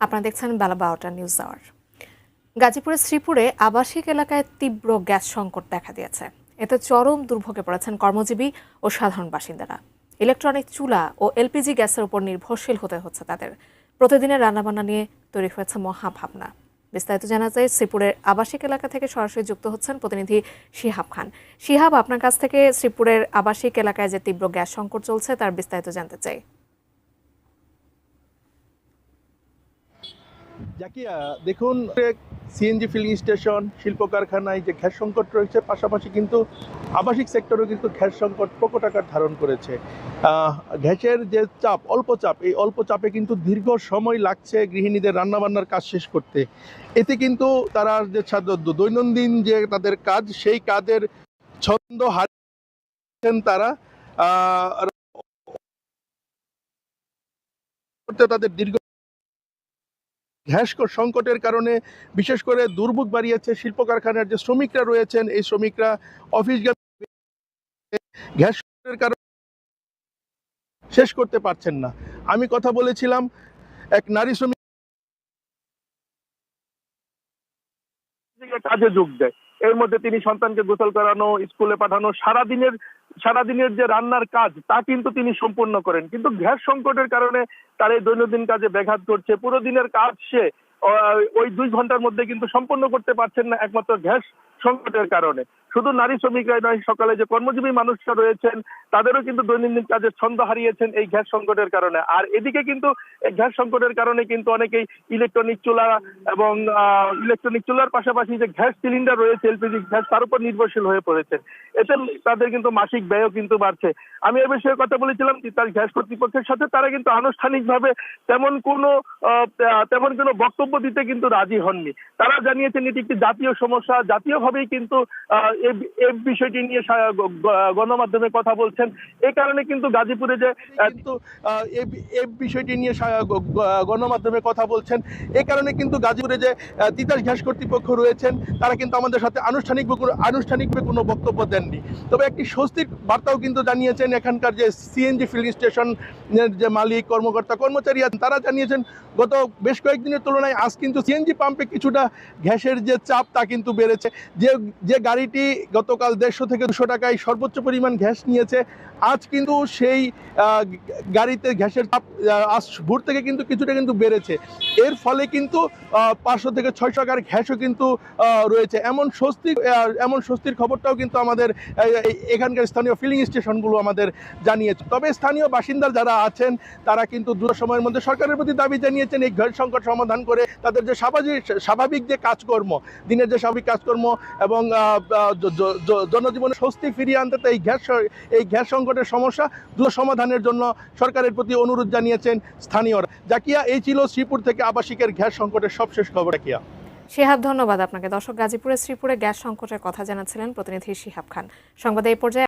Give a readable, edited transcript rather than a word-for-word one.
আপনারা দেখছেন বেলা ১২টা নিউজ আওয়ার। গাজীপুরের শ্রীপুরে আবাসিক এলাকায় তীব্র গ্যাস সংকট দেখা দিয়েছে। এতে চরম দুর্ভোগে পড়েছেন কর্মজীবী ও সাধারণ বাসিন্দারা। ইলেকট্রনিক চুলা ও এলপিজি গ্যাসের উপর নির্ভরশীল হতে হচ্ছে তাদের। প্রতিদিনের রান্নাবান্না নিয়ে তৈরি হয়েছে মহাভাবনা। বিস্তারিত জানা যায় শ্রীপুরের আবাসিক এলাকা থেকে সরাসরি যুক্ত হচ্ছেন প্রতিনিধি শিহাব খান। শিহাব, আপনার কাছ থেকে শ্রীপুরের আবাসিক এলাকায় যে তীব্র গ্যাস সংকট চলছে তার বিস্তারিত জানতে চাই। জাকিয়া, দেখুন, সিএনজি ফিলিং স্টেশন, শিল্প কারখানায় যে গ্যাস সংকট রয়েছে, পাশাপাশি কিন্তু আবাসিক সেক্টরেও কিন্তু গ্যাস সংকট প্রকট আকার ধারণ করেছে। গ্যাসের যে চাপ, অল্প চাপ, এই অল্প চাপে কিন্তু দীর্ঘ সময় লাগছে গৃহিণীদের রান্নাবান্নার কাজ শেষ করতে। এতে কিন্তু তারা যে দৈনন্দিন যে তাদের কাজ, সেই কাজের ছন্দ হারিয়েছেন তারা। তাদের দীর্ঘ গ্যাস সংকটের কারণে বিশেষ করে দুর্ভোগ বাড়িয়েছে শিল্প কারখানার যে শ্রমিকরা রয়েছেন। এই শ্রমিকরা অফিস গ্যাস সংকটের কারণে শেষ করতে পারছেন না। আমি কথা বলেছিলাম এক নারী শ্রমিক কাজে যোগ দেয়, এর মধ্যে তিনি সন্তানকে গোসল করানো, স্কুলে পাঠানো, সারাদিনের যে রান্নার কাজ তা কিন্তু তিনি সম্পূর্ণ করেন, কিন্তু গ্যাস সংকটের কারণে তার এই দৈনন্দিন কাজে ব্যাঘাত ঘটছে। পুরো দিনের কাজ সে ওই 2 ঘন্টার মধ্যে কিন্তু সম্পন্ন করতে পারছেন না, একমাত্র গ্যাস সংকটের কারণে। শুধু নারী শ্রমিকরাই নয়, সকালে যে কর্মজীবী মানুষরা রয়েছেন তাদেরও কিন্তু দৈনন্দিন কাজের ছন্দ হারিয়েছেন এই গ্যাস সংকটের কারণে। আর এদিকে কিন্তু এই গ্যাস সংকটের কারণে কিন্তু অনেকেই ইলেকট্রনিক চুলা এবং ইলেকট্রনিক চুলার পাশাপাশি যে গ্যাস সিলিন্ডার রয়েছে, এলপিজি গ্যাস, তার উপর নির্ভরশীল হয়ে পড়েছেন। এতে তাদের কিন্তু মাসিক ব্যয়ও কিন্তু বাড়ছে। আমি এ বিষয়ে কথা বলেছিলাম তার গ্যাস কর্তৃপক্ষের সাথে, তারা কিন্তু আনুষ্ঠানিকভাবে তেমন কোনো বক্তব্য দিতে কিন্তু রাজি হননি। তারা জানিয়েছেন এটি একটি জাতীয় সমস্যা, জাতীয়ভাবেই কিন্তু এই বিষয়টি নিয়ে গণমাধ্যমে কথা বলছেন। এই কারণে কিন্তু গাজীপুরে যে এই বিষয়টি নিয়ে গণমাধ্যমে কথা বলছেন, এই কারণে কিন্তু গাজীপুরে যে তিতাস গ্যাস কর্তৃপক্ষ রয়েছেন তারা কিন্তু আমাদের সাথে আনুষ্ঠানিকভাবে কোনো বক্তব্য দেননি। তবে একটি স্বস্তির বার্তাও কিন্তু জানিয়েছেন এখানকার যে সিএনজি ফিলিং স্টেশনের যে মালিক, কর্মকর্তা, কর্মচারী আছেন, তারা জানিয়েছেন গত বেশ কয়েকদিনের তুলনায় আজ কিন্তু সিএনজি পাম্পে কিছুটা গ্যাসের যে চাপ তা কিন্তু বেড়েছে। যে গাড়িটি গতকাল 150 থেকে 200 টাকায় সর্বোচ্চ পরিমাণ গ্যাস নিয়েছে, আজ কিন্তু সেই গাড়িতে গ্যাসের চাপ আজ ভোর থেকে কিন্তু কিছুটা কিন্তু বেড়েছে। এর ফলে কিন্তু 500 থেকে 600 টাকার গ্যাসও কিন্তু রয়েছে। এমন স্বস্তির খবরটাও কিন্তু আমাদের এখানকার স্থানীয় ফিলিং স্টেশনগুলো আমাদের জানিয়েছে। তবে স্থানীয় বাসিন্দা যারা আছেন তারা কিন্তু দ্রুত সময়ের মধ্যে সরকারের প্রতি দাবি জানিয়েছেন এই গ্যাস সংকট সমাধান করে তাদের যে স্বাভাবিক যে কাজকর্ম, দিনের যে স্বাভাবিক কাজকর্ম এবং জনজীবনে স্বস্তি ফিরিয়ে আনতে এই গ্যাস সংকটের সমস্যা দ্রুত সমাধানের জন্য সরকারের প্রতি অনুরোধ জানিয়েছেন স্থানীয়রা। জাকিয়া, এই ছিল শ্রীপুর থেকে আবাসিকের গ্যাস সংকটের সবশেষ খবর। জাকিয়া। শিহাব, ধন্যবাদ আপনাকে। দর্শক, গাজীপুরের শ্রীপুরে গ্যাস সংকটের কথা জানাচ্ছিলেন প্রতিনিধি শিহাব খান। সংবাদে এই পর্যায়ে